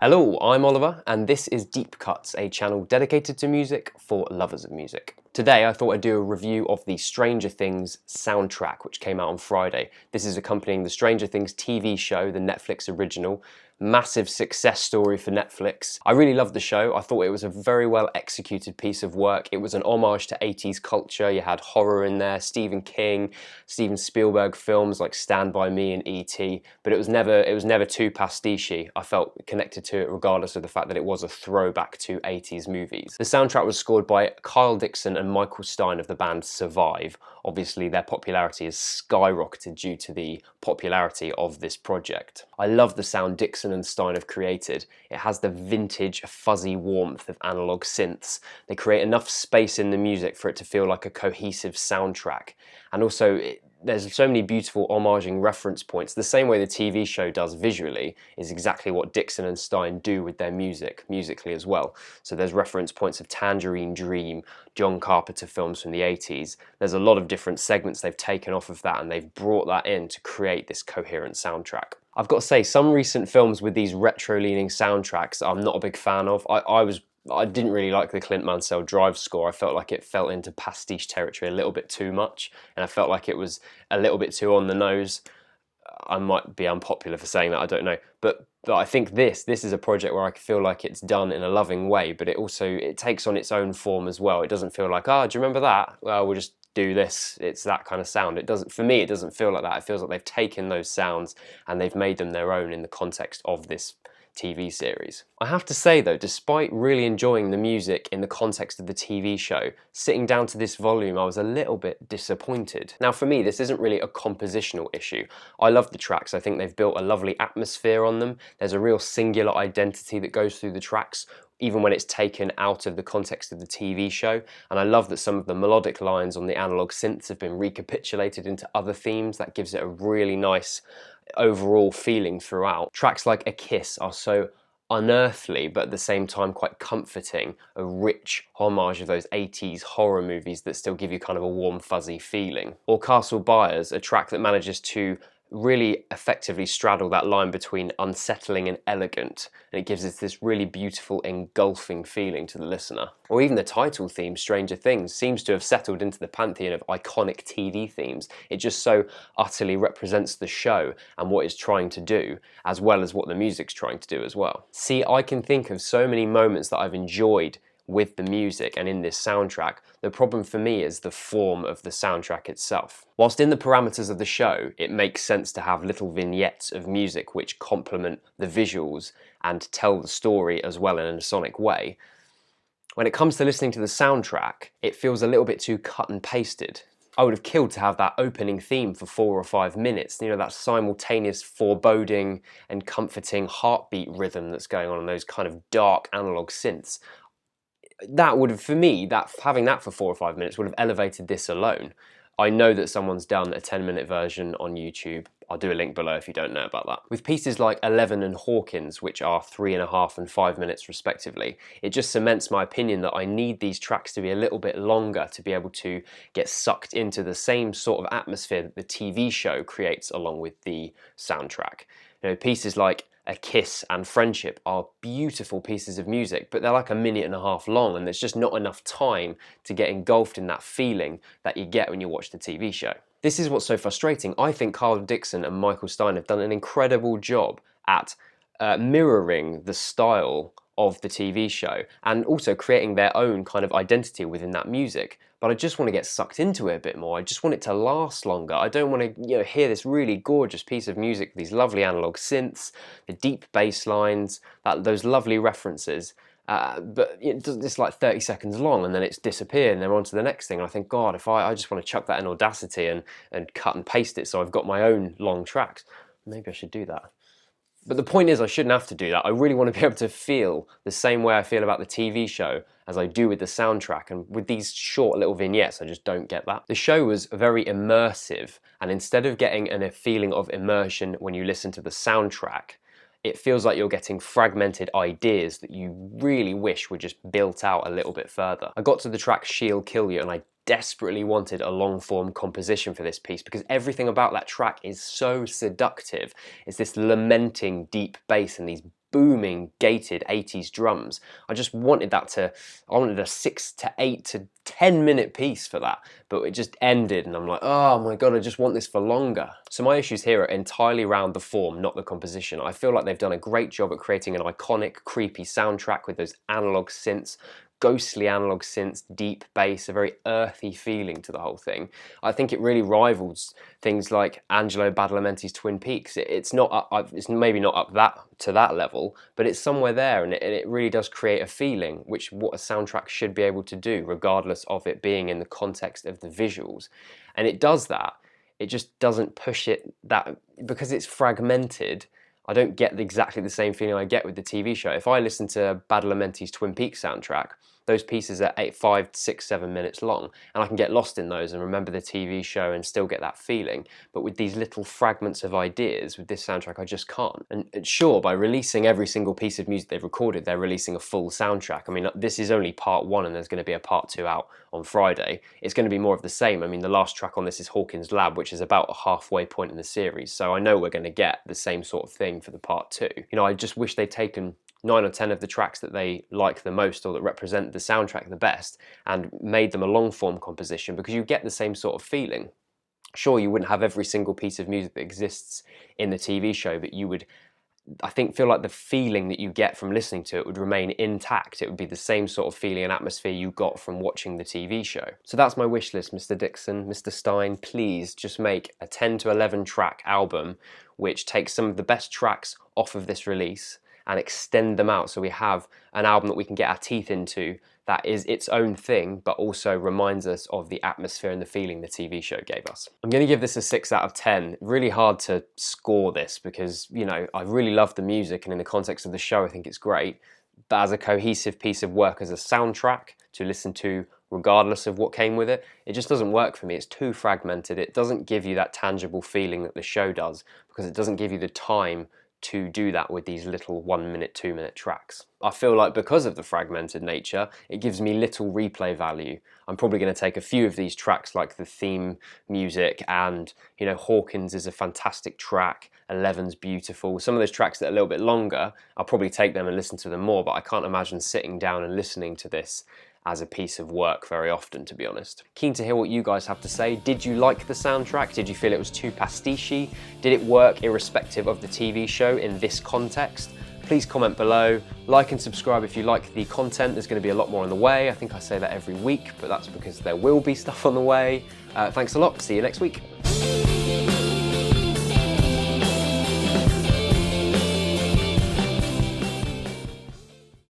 Hello, I'm Oliver, and this is Deep Cuts, a channel dedicated to music for lovers of music. Today I thought I'd do a review of the Stranger Things soundtrack, which came out on Friday. This is accompanying the Stranger Things TV show, the Netflix original. Massive success story for Netflix. I really loved the show. I thought it was a very well executed piece of work. It was an homage to 80s culture. You had horror in there, Stephen King, Steven Spielberg films like Stand By Me and E.T., but it was never too pastiche-y. I felt connected to it regardless of the fact that it was a throwback to 80s movies. The soundtrack was scored by Kyle Dixon and Michael Stein of the band Survive. Obviously their popularity has skyrocketed due to the popularity of this project. I love the sound Dixon and Stein have created. It has the vintage, fuzzy warmth of analog synths. They create enough space in the music for it to feel like a cohesive soundtrack. And also, there's so many beautiful homaging reference points. The same way the TV show does visually is exactly what Dixon and Stein do with their music, musically as well. So there's reference points of Tangerine Dream, John Carpenter films from the 80s. There's a lot of different segments they've taken off of that and they've brought that in to create this coherent soundtrack. I've got to say, some recent films with these retro-leaning soundtracks I'm not a big fan of. I didn't really like the Clint Mansell Drive score. I felt like it fell into pastiche territory a little bit too much, and I felt like it was a little bit too on the nose. I might be unpopular for saying that, I don't know. But I think this is a project where I feel like it's done in a loving way, but it takes on its own form as well. It doesn't feel like, oh, do you remember that? Well, we'll just do this. It's that kind of sound. It doesn't, for me, it doesn't feel like that. It feels like they've taken those sounds and they've made them their own in the context of this TV series. I have to say though, despite really enjoying the music in the context of the TV show, sitting down to this volume I was a little bit disappointed. Now for me this isn't really a compositional issue. I love the tracks, I think they've built a lovely atmosphere on them. There's a real singular identity that goes through the tracks, even when it's taken out of the context of the TV show. And I love that some of the melodic lines on the analog synths have been recapitulated into other themes. That gives it a really nice overall feeling throughout. Tracks like A Kiss are so unearthly but at the same time quite comforting, a rich homage of those 80s horror movies that still give you kind of a warm fuzzy feeling. Or Castle Buyers, a track that manages to really effectively straddle that line between unsettling and elegant, and it gives us this really beautiful engulfing feeling to the listener. Or even the title theme, Stranger Things, seems to have settled into the pantheon of iconic TV themes. It just so utterly represents the show and what it's trying to do, as well as what the music's trying to do as well. See, I can think of so many moments that I've enjoyed with the music and in this soundtrack. The problem for me is the form of the soundtrack itself. Whilst in the parameters of the show, it makes sense to have little vignettes of music which complement the visuals and tell the story as well in a sonic way. When it comes to listening to the soundtrack, it feels a little bit too cut and pasted. I would have killed to have that opening theme for 4 or 5 minutes, you know, that simultaneous foreboding and comforting heartbeat rhythm that's going on in those kind of dark analog synths. That would have, for me, having that for 4 or 5 minutes would have elevated this alone. I know that someone's done a 10-minute version on YouTube. I'll do a link below if you don't know about that. With pieces like 11 and Hawkins, which are 3.5 and 5 minutes respectively, it just cements my opinion that I need these tracks to be a little bit longer to be able to get sucked into the same sort of atmosphere that the TV show creates along with the soundtrack. You know, pieces like A Kiss and Friendship are beautiful pieces of music, but they're like 1.5 minutes long, and there's just not enough time to get engulfed in that feeling that you get when you watch the TV show. This is what's so frustrating. I think Carl Dixon and Michael Stein have done an incredible job at mirroring the style of the TV show and also creating their own kind of identity within that music. But I just want to get sucked into it a bit more. I just want it to last longer. I don't want to, you know, hear this really gorgeous piece of music, these lovely analog synths, the deep bass lines, those lovely references. But it's like 30 seconds long and then it's disappeared and they're on to the next thing. And I think, God, if I just want to chuck that in Audacity and cut and paste it so I've got my own long tracks. Maybe I should do that. But the point is I shouldn't have to do that. I really want to be able to feel the same way I feel about the TV show as I do with the soundtrack, and with these short little vignettes I just don't get that. The show was very immersive, and instead of getting a feeling of immersion when you listen to the soundtrack, it feels like you're getting fragmented ideas that you really wish were just built out a little bit further. I got to the track She'll Kill You and I desperately wanted a long form composition for this piece because everything about that track is so seductive. It's this lamenting deep bass and these booming gated 80s drums. I wanted a 6 to 8 to 10 minute piece for that, but it just ended and I'm like, oh my god, I just want this for longer. So my issues here are entirely around the form, not the composition. I feel like they've done a great job at creating an iconic, creepy soundtrack with those analog synths, ghostly analog synths, deep bass, a very earthy feeling to the whole thing. I think it really rivals things like Angelo Badalamenti's Twin Peaks. It's maybe not up to that level, but it's somewhere there, and it really does create a feeling, which what a soundtrack should be able to do, regardless of it being in the context of the visuals. And it does that. It just doesn't push it that, because it's fragmented. I don't get exactly the same feeling I get with the TV show. If I listen to Badalamenti's Twin Peaks soundtrack, those pieces are 5, 6, 7 minutes long, and I can get lost in those and remember the TV show and still get that feeling. But with these little fragments of ideas, with this soundtrack, I just can't. And sure, by releasing every single piece of music they've recorded, they're releasing a full soundtrack. I mean, this is only part 1 and there's going to be a part 2 out on Friday. It's going to be more of the same. I mean, the last track on this is Hawkins Lab, which is about a halfway point in the series, so I know we're going to get the same sort of thing for the part 2. You know, I just wish they'd taken 9 or 10 of the tracks that they like the most or that represent the soundtrack the best and made them a long form composition, because you get the same sort of feeling. Sure, you wouldn't have every single piece of music that exists in the TV show, but you would, I think, feel like the feeling that you get from listening to it would remain intact. It would be the same sort of feeling and atmosphere you got from watching the TV show. So that's my wish list, Mr. Dixon, Mr. Stein. Please just make a 10 to 11 track album which takes some of the best tracks off of this release and extend them out, so we have an album that we can get our teeth into that is its own thing, but also reminds us of the atmosphere and the feeling the TV show gave us. I'm going to give this a 6 out of 10. Really hard to score this because, you know, I really love the music, and in the context of the show I think it's great, but as a cohesive piece of work, as a soundtrack to listen to regardless of what came with it, it just doesn't work for me. It's too fragmented. It doesn't give you that tangible feeling that the show does, because it doesn't give you the time to do that with these little 1 minute, 2 minute tracks. I feel like because of the fragmented nature, it gives me little replay value. I'm probably going to take a few of these tracks, like the theme music, and, you know, Hawkins is a fantastic track, 11's beautiful. Some of those tracks that are a little bit longer, I'll probably take them and listen to them more, but I can't imagine sitting down and listening to this as a piece of work very often, to be honest. Keen to hear what you guys have to say. Did you like the soundtrack? Did you feel it was too pastiche-y? Did it work irrespective of the TV show in this context? Please comment below. Like and subscribe if you like the content. There's going to be a lot more on the way. I think I say that every week, but that's because there will be stuff on the way. Thanks a lot. See you next week.